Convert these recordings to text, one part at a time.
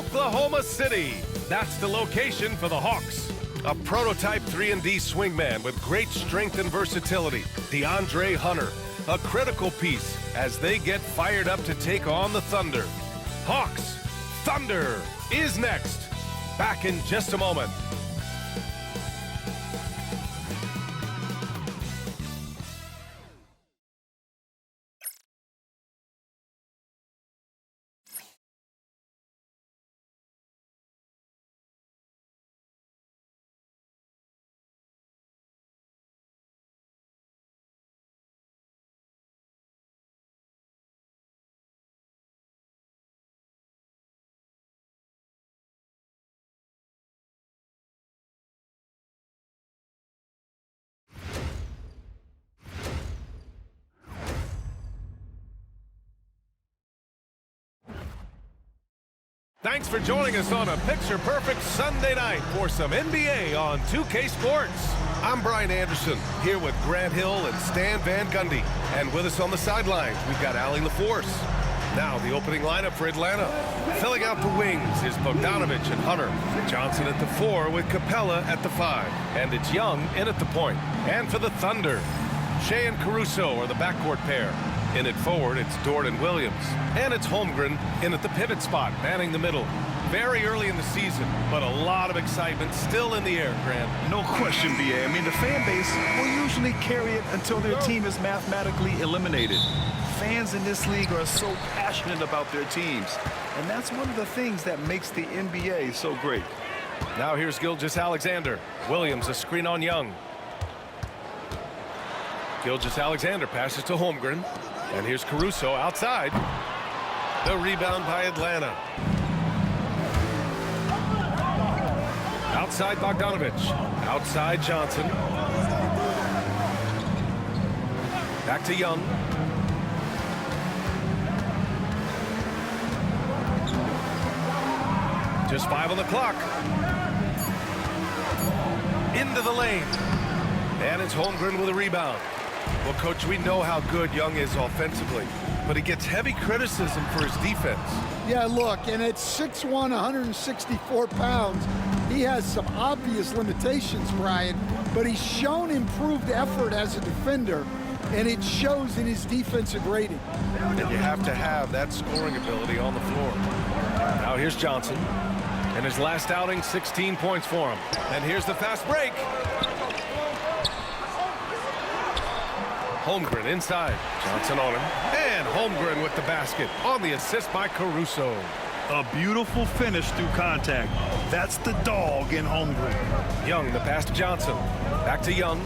Oklahoma City. That's the location for the Hawks. A prototype 3-and-D swingman with great strength and versatility, DeAndre Hunter, a critical piece as they get fired up to take on the Thunder. Hawks, Thunder is next. Back in just a moment. Thanks for joining us on a picture-perfect Sunday night for some NBA on 2K Sports. I'm Brian Anderson, here with Grant Hill and Stan Van Gundy. And with us on the sidelines, we've got Allie LaForce. Now the opening lineup for Atlanta. Filling out the wings is Bogdanovic and Hunter. Johnson at the 4 with Capella at the 5. And it's Young in at the point. And for the Thunder, Shea and Caruso are the backcourt pair. In it forward, it's Dort and Williams. And it's Holmgren in at the pivot spot, manning the middle. Very early in the season, but a lot of excitement still in the air, Grant. No question, B.A. I mean, the fan base will usually carry it until their team is mathematically eliminated. Fans in this league are so passionate about their teams. And that's one of the things that makes the NBA so great. Now here's Gilgeous-Alexander. Williams a screen on Young. Gilgeous-Alexander passes to Holmgren. And here's Caruso outside. The rebound by Atlanta. Outside Bogdanovic. Outside Johnson. Back to Young. Just 5 on the clock. Into the lane. And it's Holmgren with a rebound. Well, Coach, we know how good Young is offensively, but he gets heavy criticism for his defense. Yeah, look, and at 6'1", 164 pounds, he has some obvious limitations, Brian, but he's shown improved effort as a defender, and it shows in his defensive rating. And you have to have that scoring ability on the floor. Now here's Johnson. In his last outing, 16 points for him. And here's the fast break. Holmgren inside. Johnson on him. And Holmgren with the basket on the assist by Caruso. A beautiful finish through contact. That's the dog in Holmgren. Young, the pass to Johnson. Back to Young.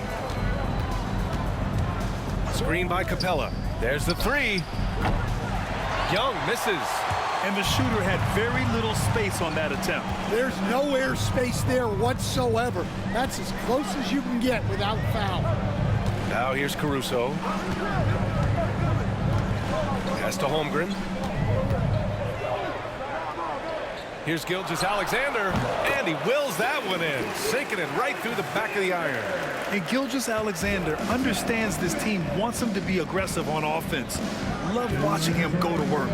Screen by Capella. There's the 3. Young misses. And the shooter had very little space on that attempt. There's no air space there whatsoever. That's as close as you can get without foul. Now here's Caruso. Pass to Holmgren. Here's Gilgeous-Alexander, and he wills that one in, sinking it right through the back of the iron. And Gilgeous-Alexander understands this team wants him to be aggressive on offense. Love watching him go to work.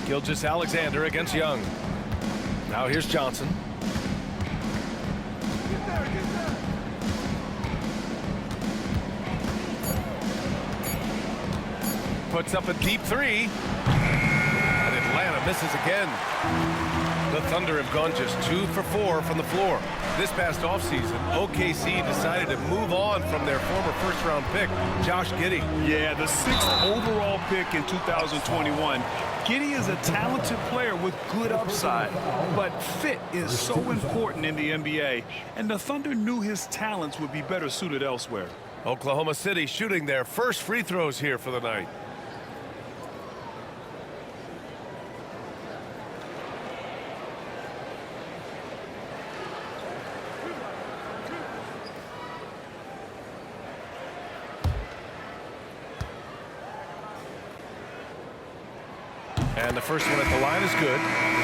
Gilgeous-Alexander against Young. Now here's Johnson. Puts up a deep 3. And Atlanta misses again. The Thunder have gone just 2 for 4 from the floor. This past offseason, OKC decided to move on from their former first-round pick, Josh Giddey. Yeah, the 6th overall pick in 2021. Giddey is a talented player with good upside, but fit is so important in the NBA, and the Thunder knew his talents would be better suited elsewhere. Oklahoma City shooting their first free throws here for the night. And the first one at the line is good.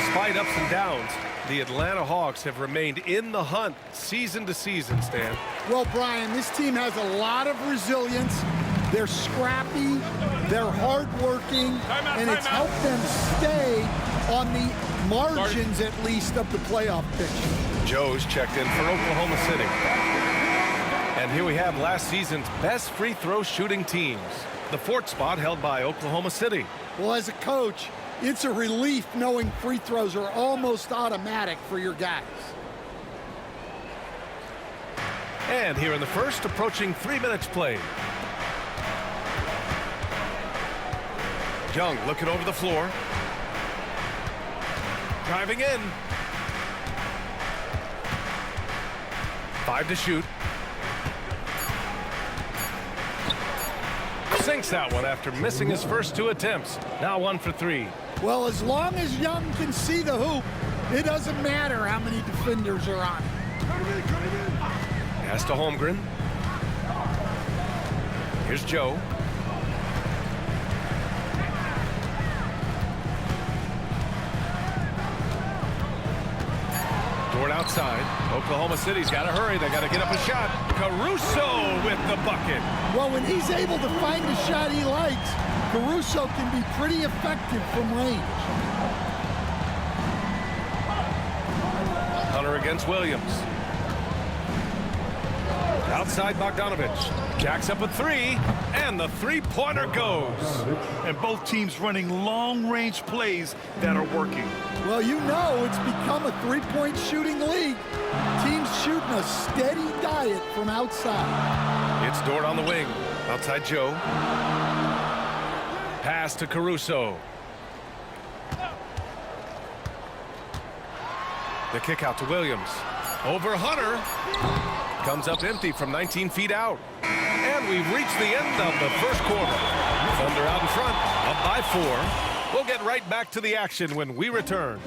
Despite ups and downs, the Atlanta Hawks have remained in the hunt season to season, Stan. Well, Brian, this team has a lot of resilience. They're scrappy, they're hardworking, and it's helped them stay on the margins, at least, of the playoff picture. Joe's checked in for Oklahoma City. And here we have last season's best free throw shooting teams. The fourth spot held by Oklahoma City. Well, as a coach, it's a relief knowing free throws are almost automatic for your guys. And here in the first, approaching 3 minutes played. Young looking over the floor. Driving in. 5 to shoot. Sinks that one after missing his first 2 attempts. Now 1 for 3. Well, as long as Young can see the hoop, it doesn't matter how many defenders are on it. Pass to Holmgren. Here's Joe. Dort outside. Oklahoma City's got to hurry. They got to get up a shot. Caruso with the bucket. Well, when he's able to find a shot he likes, Caruso can be pretty effective from range. Hunter against Williams. Outside Bogdanovich. Jacks up a 3, and the three-pointer goes. And both teams running long-range plays that are working. Well, you know it's become a three-point shooting league. Teams shooting a steady diet from outside. It's Dort on the wing. Outside Joe. Pass to Caruso. The kick out to Williams. Over Hunter. Comes up empty from 19 feet out. And we've reached the end of the first quarter. Thunder out in front, up by 4. We'll get right back to the action when we return.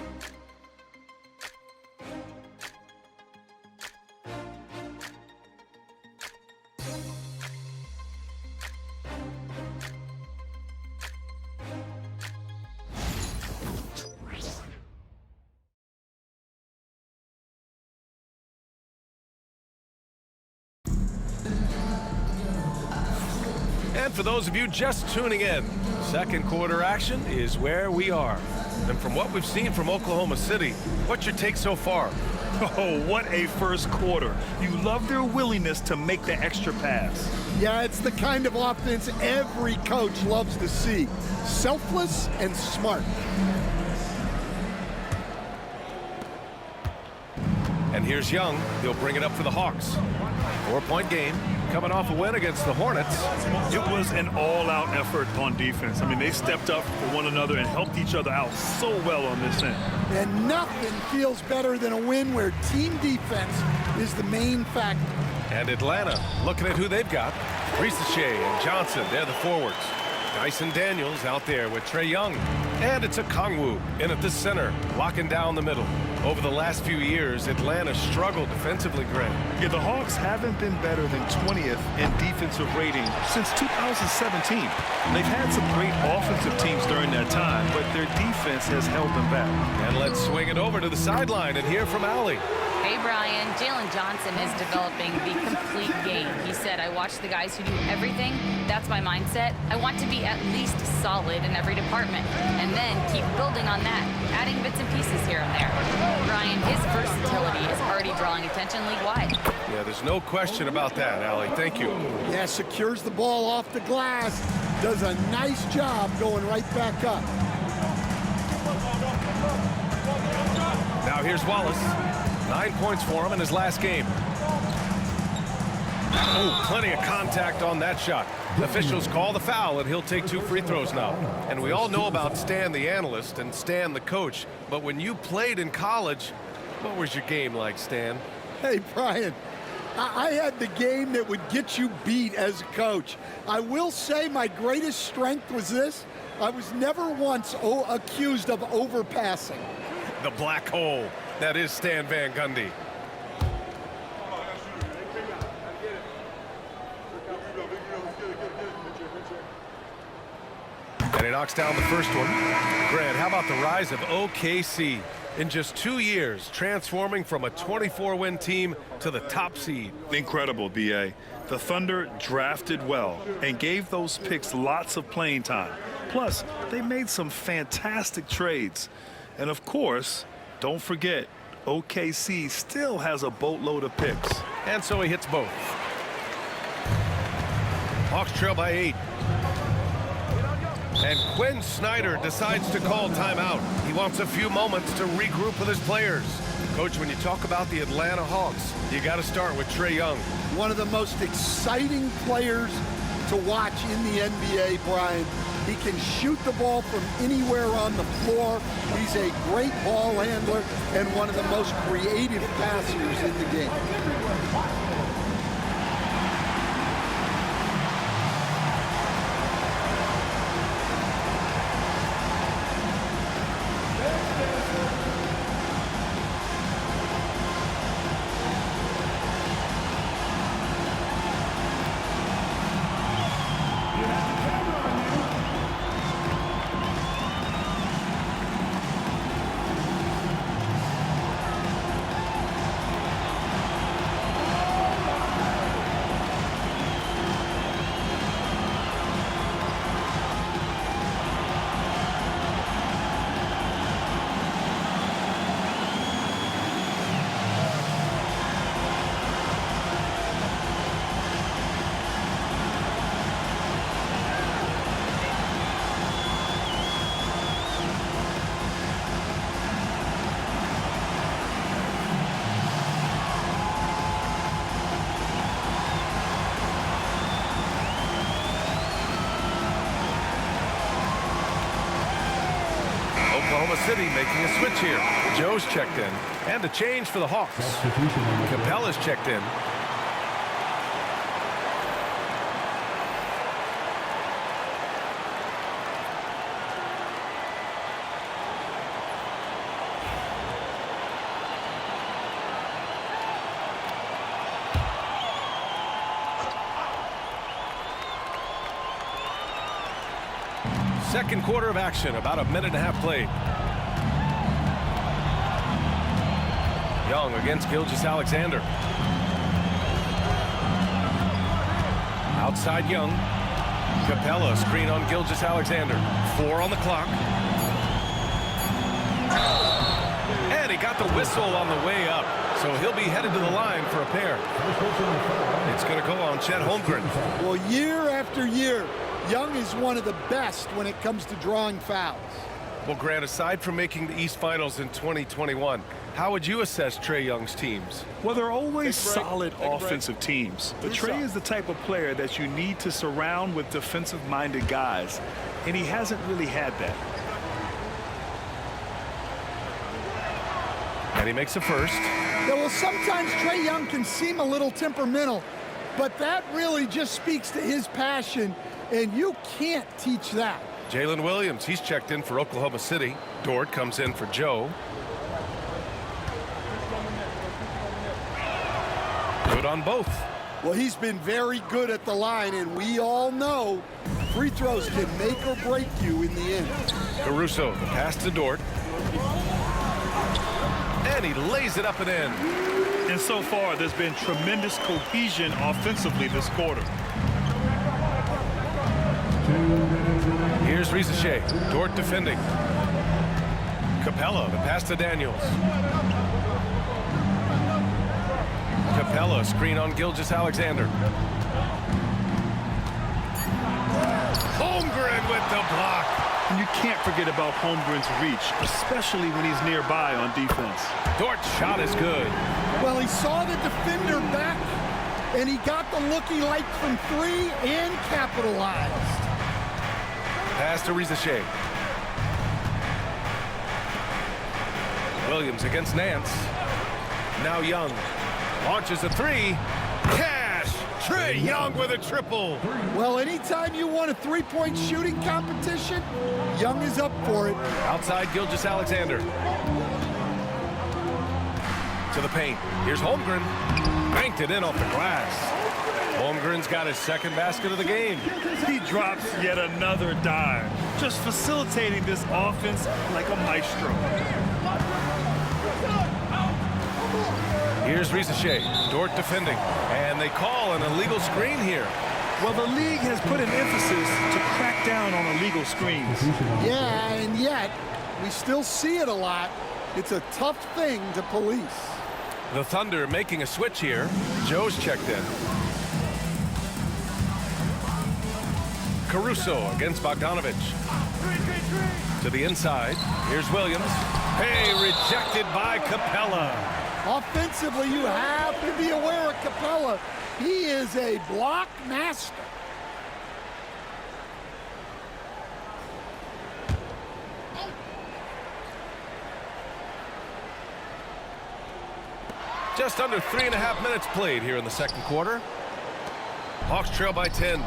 And for those of you just tuning in, second quarter action is where we are. And from what we've seen from Oklahoma City, what's your take so far? Oh, what a first quarter. You love their willingness to make the extra pass. Yeah, it's the kind of offense every coach loves to see. Selfless and smart. And here's Young. He'll bring it up for the Hawks. 4-point game. Coming off a win against the Hornets. It was an all-out effort on defense. I mean, they stepped up for one another and helped each other out so well on this end. And nothing feels better than a win where team defense is the main factor. And Atlanta, looking at who they've got. Ricochet and Johnson, they're the forwards. Dyson Daniels out there with Trae Young. And it's a Kongwu in at the center, locking down the middle. Over the last few years, Atlanta struggled defensively, Greg. Yeah, the Hawks haven't been better than 20th in defensive rating since 2017. They've had some great offensive teams during that time, but their defense has held them back. And let's swing it over to the sideline and hear from Allie. Hey, Brian. Jalen Johnson is developing the complete game. He said, I watch the guys who do everything. That's my mindset. I want to be at least solid in every department and then keep building on that, adding bits and pieces here and there. Brian, his versatility is already drawing attention league-wide. Yeah, there's no question about that, Allie. Thank you. Yeah, secures the ball off the glass. Does a nice job going right back up. Now here's Wallace. 9 points for him in his last game. Oh, plenty of contact on that shot. Officials call the foul, and he'll take 2 free throws now. And we all know about Stan the analyst and Stan the coach. But when you played in college, what was your game like, Stan? Hey, Brian, I had the game that would get you beat as a coach. I will say my greatest strength was this. I was never once accused of overpassing. The black hole. That is Stan Van Gundy. And he knocks down the first one. Grant, how about the rise of OKC? In just 2 years, transforming from a 24-win team to the top seed. Incredible, B.A. The Thunder drafted well and gave those picks lots of playing time. Plus, they made some fantastic trades. And of course, don't forget, OKC still has a boatload of picks. And so he hits both. Hawks trail by 8. And Quinn Snyder decides to call timeout. He wants a few moments to regroup with his players. Coach, when you talk about the Atlanta Hawks, you got to start with Trae Young. One of the most exciting players to watch in the NBA, Brian. He can shoot the ball from anywhere on the floor. He's a great ball handler and one of the most creative passers in the game. Oklahoma City making a switch here. Joe's checked in. And a change for the Hawks. Capella's checked in. Second quarter of action, about a minute and a half played. Young against Gilgeous-Alexander. Outside Young. Capella screen on Gilgeous-Alexander. 4 on the clock. And he got the whistle on the way up. So he'll be headed to the line for a pair. It's going to go on Chet Holmgren. Well, year after year, Young is one of the best when it comes to drawing fouls. Well, Grant, aside from making the East Finals in 2021, how would you assess Trae Young's teams? Well, they're always solid offensive teams. But Trae is the type of player that you need to surround with defensive-minded guys, and he hasn't really had that. And he makes a first. Yeah, well, sometimes Trae Young can seem a little temperamental, but that really just speaks to his passion, and you can't teach that. Jalen Williams, he's checked in for Oklahoma City. Dort comes in for Joe. Good on both. Well, he's been very good at the line, and we all know free throws can make or break you in the end. Caruso, the pass to Dort. And he lays it up and in. And so far, there's been tremendous cohesion offensively this quarter. Here's Rizachet. Dort defending. Capella, the pass to Daniels. Capella, screen on Gilgeous-Alexander. Holmgren with the block. And you can't forget about Holmgren's reach, especially when he's nearby on defense. Dort's shot is good. Well, he saw the defender back, and he got the look he liked from 3 and capitalized. Pass to Rizachet. Williams against Nance. Now Young. Launches a 3. Cash! Trae Young with a triple. Well, anytime you want a three-point shooting competition, Young is up for it. Outside Gilgeous-Alexander. To the paint. Here's Holmgren. Banked it in off the glass. Holmgren's got his second basket of the game. He drops yet another dime. just facilitating this offense like a maestro. Here's Rizachet, Dort defending, and they call an illegal screen here. Well, the league has put an emphasis to crack down on illegal screens. Yeah, and yet we still see it a lot. It's a tough thing to police. The Thunder making a switch here. Joe's checked in. Caruso against Bogdanovich. To the inside. Here's Williams. Hey, rejected by Capella. Offensively, you have to be aware of Capella. He is a block master. Just under 3.5 minutes played here in the second quarter. Hawks trail by 10.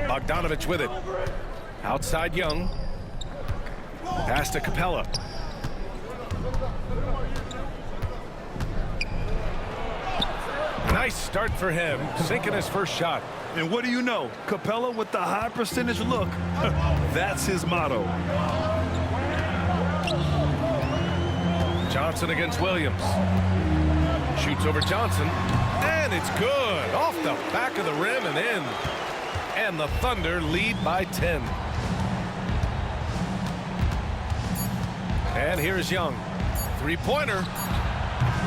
Bogdanovich with it. Outside Young. Pass to Capella. Nice start for him, sinking his first shot. And what do you know? Capella with the high percentage look. That's his motto. Johnson against Williams. Shoots over Johnson. And it's good. Off the back of the rim and in. And the Thunder lead by 10. And here's Young. Three-pointer.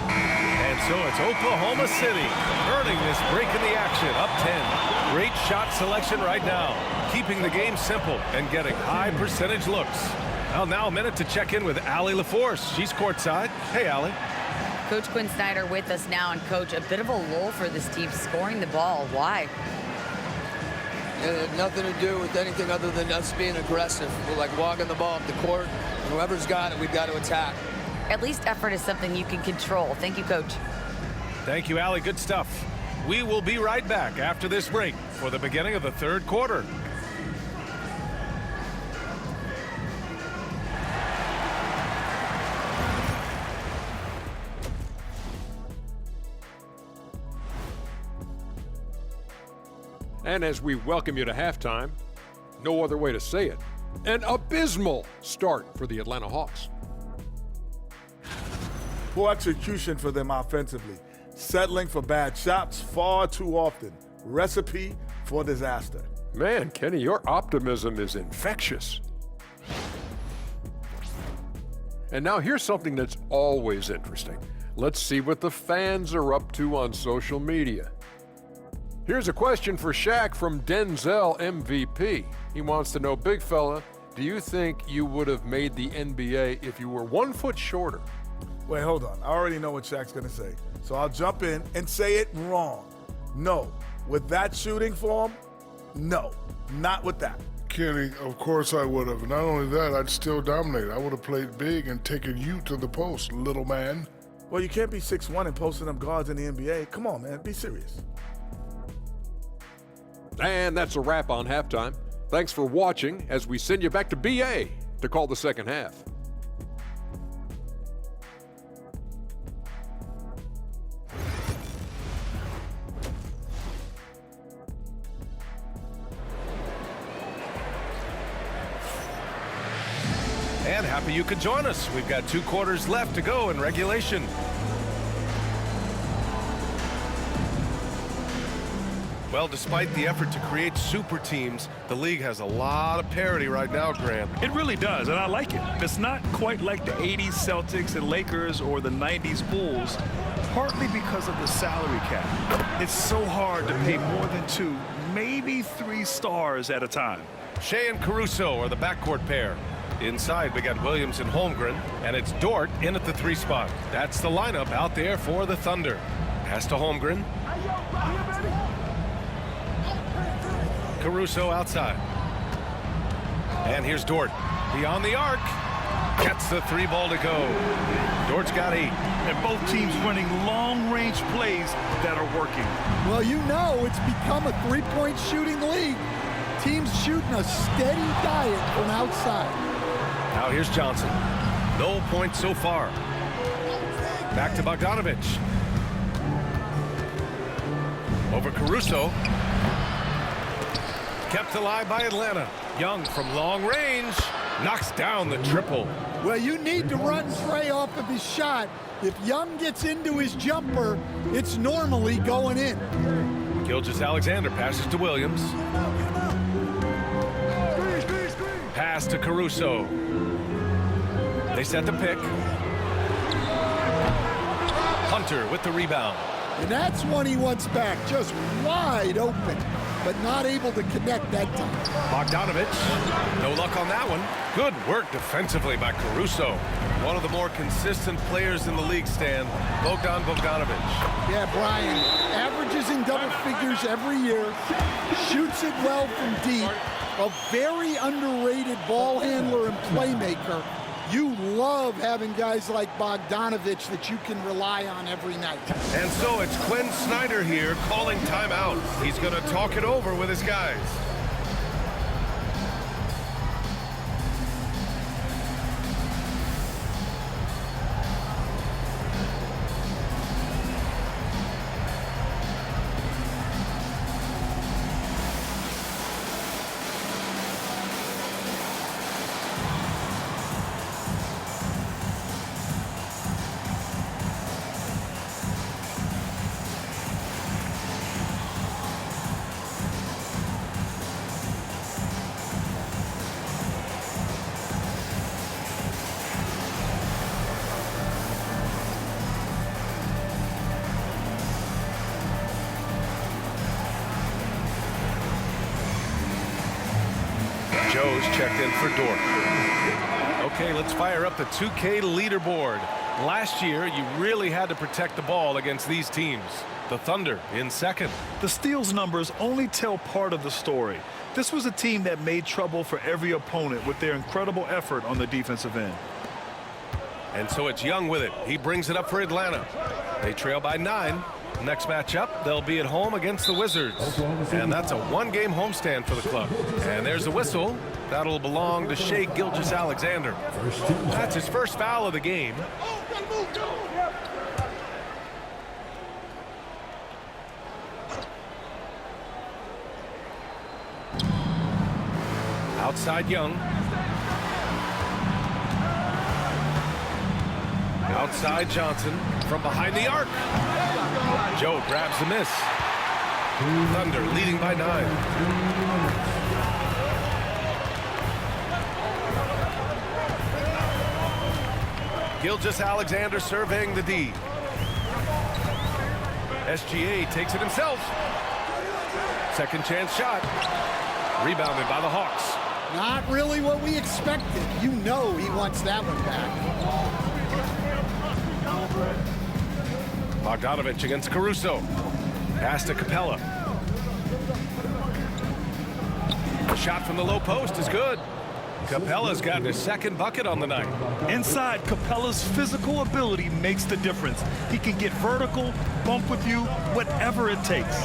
And so it's Oklahoma City earning this break in the action, up 10. Great shot selection right now, keeping the game simple and getting high percentage looks. Well, now a minute to check in with Allie LaForce. She's courtside. Hey, Allie. Coach Quinn Snyder with us now, and Coach, a bit of a lull for this team scoring the ball. Why? It had nothing to do with anything other than us being aggressive. We're like walking the ball up the court, and whoever's got it, we've got to attack. At least effort is something you can control. Thank you, Coach. Thank you, Allie. Good stuff. We will be right back after this break for the beginning of the third quarter. And as we welcome you to halftime, no other way to say it, an abysmal start for the Atlanta Hawks. Poor execution for them offensively. Settling for bad shots far too often. Recipe for disaster. Man, Kenny, your optimism is infectious. And now here's something that's always interesting. Let's see what the fans are up to on social media. Here's a question for Shaq from Denzel MVP. He wants to know, big fella, do you think you would have made the NBA if you were 1 foot shorter? Wait, hold on. I already know what Shaq's going to say. So I'll jump in and say it wrong. No. With that shooting form, no. Not with that. Kenny, of course I would have. Not only that, I'd still dominate. I would have played big and taken you to the post, little man. Well, you can't be 6'1" and posting up guards in the NBA. Come on, man. Be serious. And that's a wrap on halftime. Thanks for watching as we send you back to BA to call the second half. And happy you could join us. We've got 2 quarters left to go in regulation. Well, despite the effort to create super teams, the league has a lot of parity right now, Grant. It really does, and I like it. It's not quite like the 80s Celtics and Lakers or the 90s Bulls, partly because of the salary cap. It's so hard to pay more than 2, maybe 3 stars at a time. Shea and Caruso are the backcourt pair. Inside, we got Williams and Holmgren, and it's Dort in at the 3 spot. That's the lineup out there for the Thunder. Pass to Holmgren. Caruso outside. And here's Dort. Beyond the arc. Gets the 3 ball to go. Dort's got 8. And both teams running long-range plays that are working. Well, you know it's become a three-point shooting league. Teams shooting a steady diet from outside. Now here's Johnson. No points so far. Back to Bogdanovich. Over Caruso. Kept alive by Atlanta. Young from long range knocks down the triple. Well, you need to run Trey off of his shot. If Young gets into his jumper, it's normally going in. Gilgeous-Alexander passes to Williams. Pass to Caruso. They set the pick. Hunter with the rebound. And that's one he wants back, just wide open, but not able to connect that time. Bogdanovic, no luck on that one. Good work defensively by Caruso. One of the more consistent players in the league, Stan, Bogdanovic. Yeah, Brian, averages in double figures every year, shoots it well from deep, a very underrated ball handler and playmaker. You love having guys like Bogdanovic that you can rely on every night. And so it's Quinn Snyder here calling timeout. He's going to talk it over with his guys. Joe's checked in for Dort. Okay, let's fire up the 2K leaderboard. Last year, you really had to protect the ball against these teams. The Thunder in second. The steals numbers only tell part of the story. This was a team that made trouble for every opponent with their incredible effort on the defensive end. And so it's Young with it. He brings it up for Atlanta. They trail by 9. Next matchup, they'll be at home against the Wizards. And that's a one-game homestand for the club. And there's a whistle. That'll belong to Shai Gilgeous-Alexander. That's his first foul of the game. Outside Young. Outside Johnson from behind the arc. Joe grabs the miss. Thunder leading by 9. Gilgeous-Alexander surveying the D. SGA takes it himself. Second chance shot. Rebounded by the Hawks. Not really what we expected. You know he wants that one back. Bogdanovic against Caruso. Pass to Capella. The shot from the low post is good. Capella's gotten his second bucket on the night. Inside, Capella's physical ability makes the difference. He can get vertical, bump with you, whatever it takes.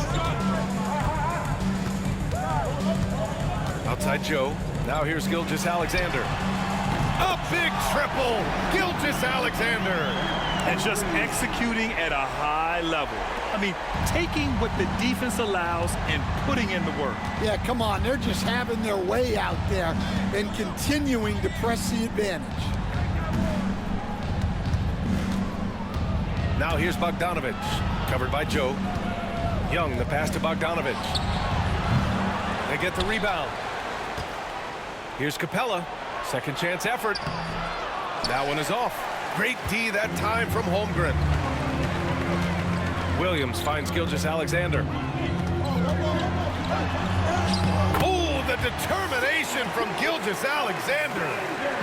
Outside Joe. Now here's Gilgeous-Alexander. A big triple. Gilgeous-Alexander. And just executing at a high level. I mean, taking what the defense allows and putting in the work. Yeah, come on. They're just having their way out there and continuing to press the advantage. Now here's Bogdanovic. Covered by Joe. Young, the pass to Bogdanovic. They get the rebound. Here's Capella. Second chance effort. That one is off. Great D that time from Holmgren. Williams finds Gilgeous-Alexander. Oh, the determination from Gilgeous-Alexander.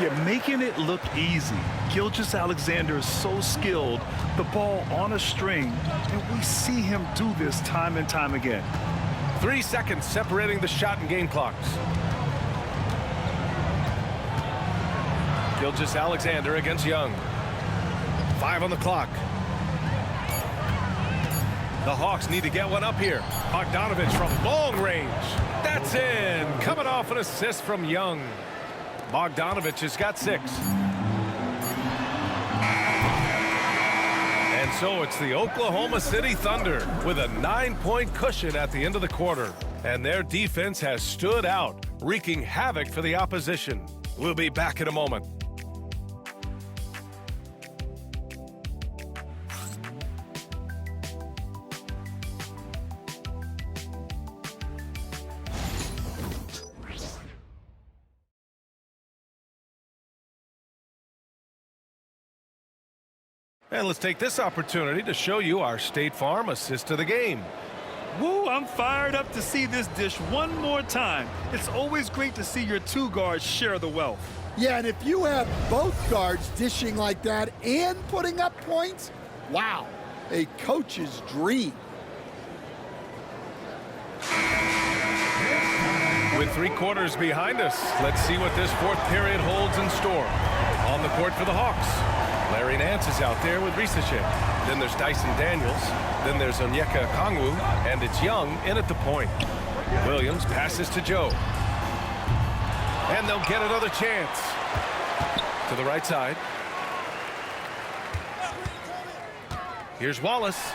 You're making it look easy. Gilgeous-Alexander is so skilled, the ball on a string, and we see him do this time and time again. 3 seconds separating the shot and game clocks. Gilgeous-Alexander against Young. 5 on the clock. The Hawks need to get one up here. Bogdanovic from long range. That's in. Coming off an assist from Young. Bogdanovic has got 6. And so it's the Oklahoma City Thunder with a 9-point cushion at the end of the quarter. And their defense has stood out, wreaking havoc for the opposition. We'll be back in a moment. And let's take this opportunity to show you our State Farm assist of the game. Woo, I'm fired up to see this dish one more time. It's always great to see your two guards share the wealth. Yeah, and if you have both guards dishing like that and putting up points, wow, a coach's dream. With 3 quarters behind us, let's see what this 4th period holds in store. On the court for the Hawks, Larry Nance is out there with Risacek. Then there's Dyson Daniels. Then there's Onyeka Okongwu, and it's Young in at the point. Williams passes to Joe. And they'll get another chance. To the right side. Here's Wallace.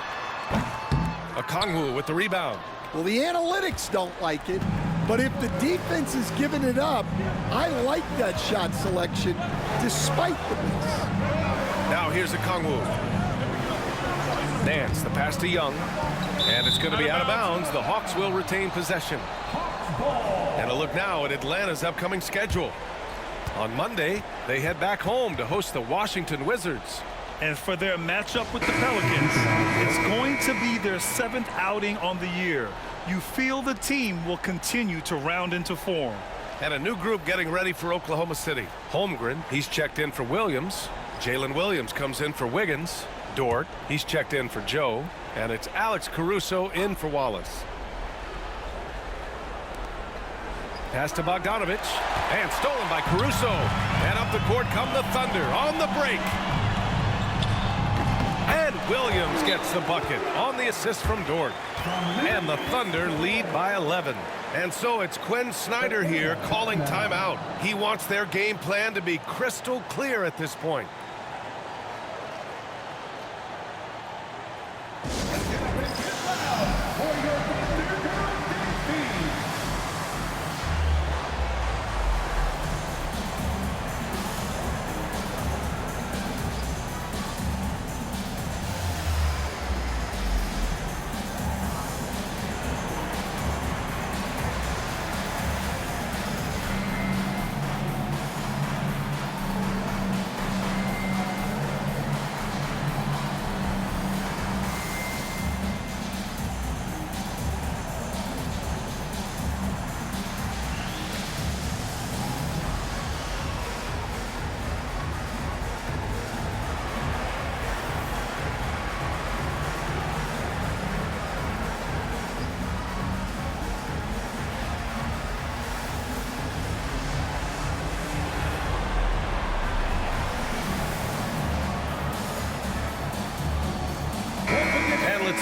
Okongwu with the rebound. Well, the analytics don't like it, but if the defense is giving it up, I like that shot selection despite the miss. Now here's Okongwu. Nance, the pass to Young. And it's going to be out of bounds. The Hawks will retain possession. And a look now at Atlanta's upcoming schedule. On Monday, they head back home to host the Washington Wizards. And for their matchup with the Pelicans, it's going to be their 7th outing on the year. You feel the team will continue to round into form. And a new group getting ready for Oklahoma City. Holmgren, he's checked in for Williams. Jalen Williams comes in for Wiggins. Dort, he's checked in for Joe. And it's Alex Caruso in for Wallace. Pass to Bogdanovich. And stolen by Caruso. And up the court come the Thunder on the break. And Williams gets the bucket on the assist from Dort. And the Thunder lead by 11. And so it's Quinn Snyder here calling timeout. He wants their game plan to be crystal clear at this point.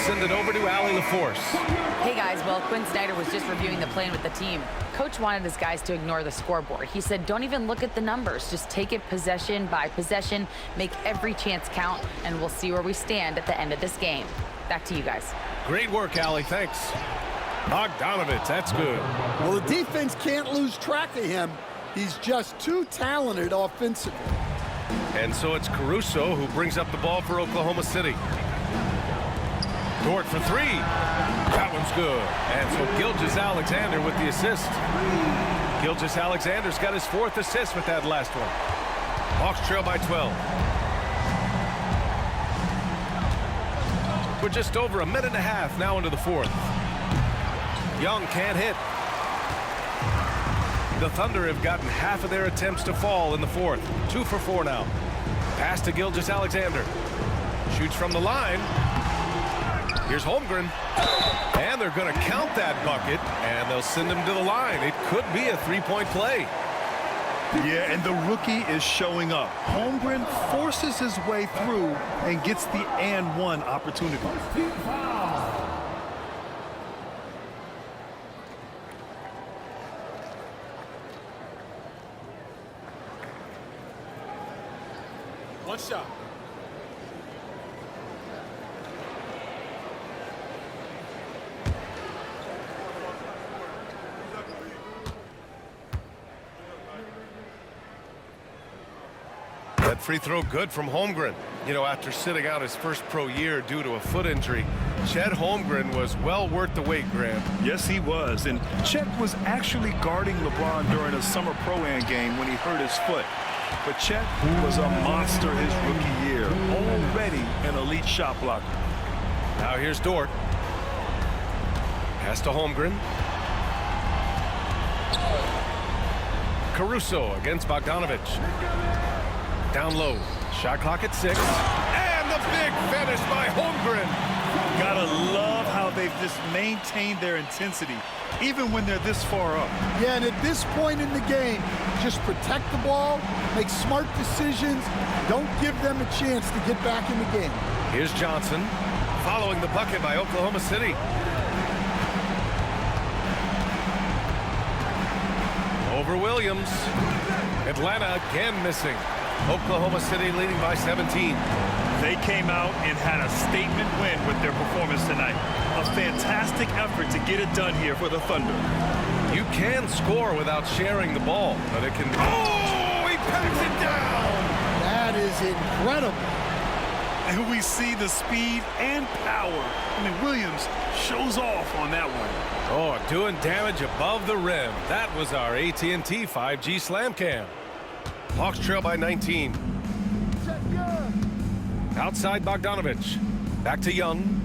Send it over to Allie LaForce. Hey guys, well, Quinn Snyder was just reviewing the plan with the team. Coach wanted his guys to ignore the scoreboard. He said, don't even look at the numbers. Just take it possession by possession, make every chance count, and we'll see where we stand at the end of this game. Back to you guys. Great work, Allie. Thanks. Bogdanovich, that's good. Well, the defense can't lose track of him. He's just too talented offensively. And so it's Caruso who brings up the ball for Oklahoma City. Dort for 3. That one's good. And so Gilgeous-Alexander with the assist. Gilgeous-Alexander's got his 4th assist with that last one. Hawks trail by 12. We're just over a minute and a half now into the 4th. Young can't hit. The Thunder have gotten half of their attempts to fall in the 4th. 2 for 4 now. Pass to Gilgeous-Alexander. Shoots from the line. Here's Holmgren. And they're going to count that bucket, and they'll send him to the line. It could be a 3-point play. Yeah, and the rookie is showing up. Holmgren forces his way through and gets the and one opportunity. One shot. That free throw good from Holmgren. You know, after sitting out his first pro year due to a foot injury, Chet Holmgren was well worth the wait, Grant. Yes, he was. And Chet was actually guarding LeBron during a summer Pro-Am game when he hurt his foot. But Chet was a monster his rookie year, already an elite shot blocker. Now here's Dort. Pass to Holmgren. Caruso against Bogdanovich. Down low. Shot clock at 6. And the big finish by Holmgren. Gotta love how they've just maintained their intensity, even when they're this far up. Yeah, and at this point in the game, just protect the ball, make smart decisions, don't give them a chance to get back in the game. Here's Johnson, following the bucket by Oklahoma City. Over Williams. Atlanta again missing. Oklahoma City leading by 17. They came out and had a statement win with their performance tonight. A fantastic effort to get it done here for the Thunder. You can score without sharing the ball, but it can... Oh, he packs it down! That is incredible. And we see the speed and power. I mean, Williams shows off on that one. Oh, doing damage above the rim. That was our AT&T 5G Slam Cam. Hawks trail by 19. Outside Bogdanovich. Back to Young.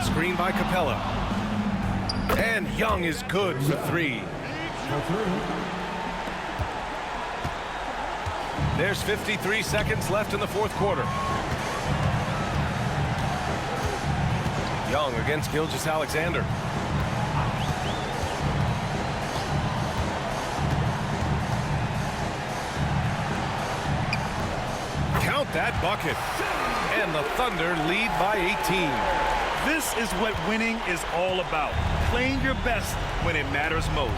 Screen by Capella. And Young is good for 3. There's 53 seconds left in the fourth quarter. Young against Gilgeous-Alexander. Count that bucket. And the Thunder lead by 18. This is what winning is all about. Playing your best when it matters most.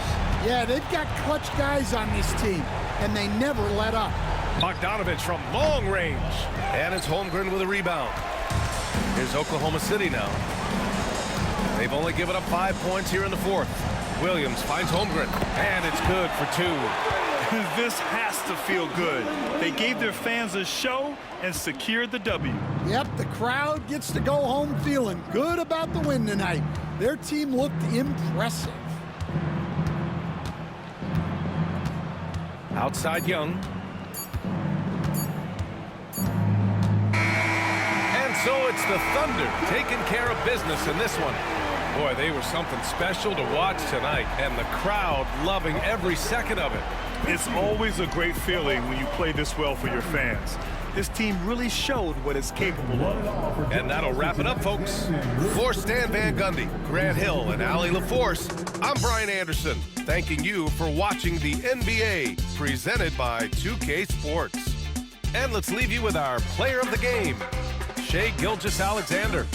Yeah, they've got clutch guys on this team, and they never let up. Bogdanovich from long range. And it's Holmgren with a rebound. Here's Oklahoma City now. They've only given up 5 points here in the fourth. Williams finds Holmgren, and it's good for 2. This has to feel good. They gave their fans a show and secured the W. Yep, the crowd gets to go home feeling good about the win tonight. Their team looked impressive. Outside Young. And so it's the Thunder taking care of business in this one. Boy, they were something special to watch tonight, and the crowd loving every second of it. It's always a great feeling when you play this well for your fans. This team really showed what it's capable of. And that'll wrap it up, folks. For Stan Van Gundy, Grant Hill, and Allie LaForce, I'm Brian Anderson, thanking you for watching the NBA, presented by 2K Sports. And let's leave you with our player of the game, Shai Gilgeous-Alexander.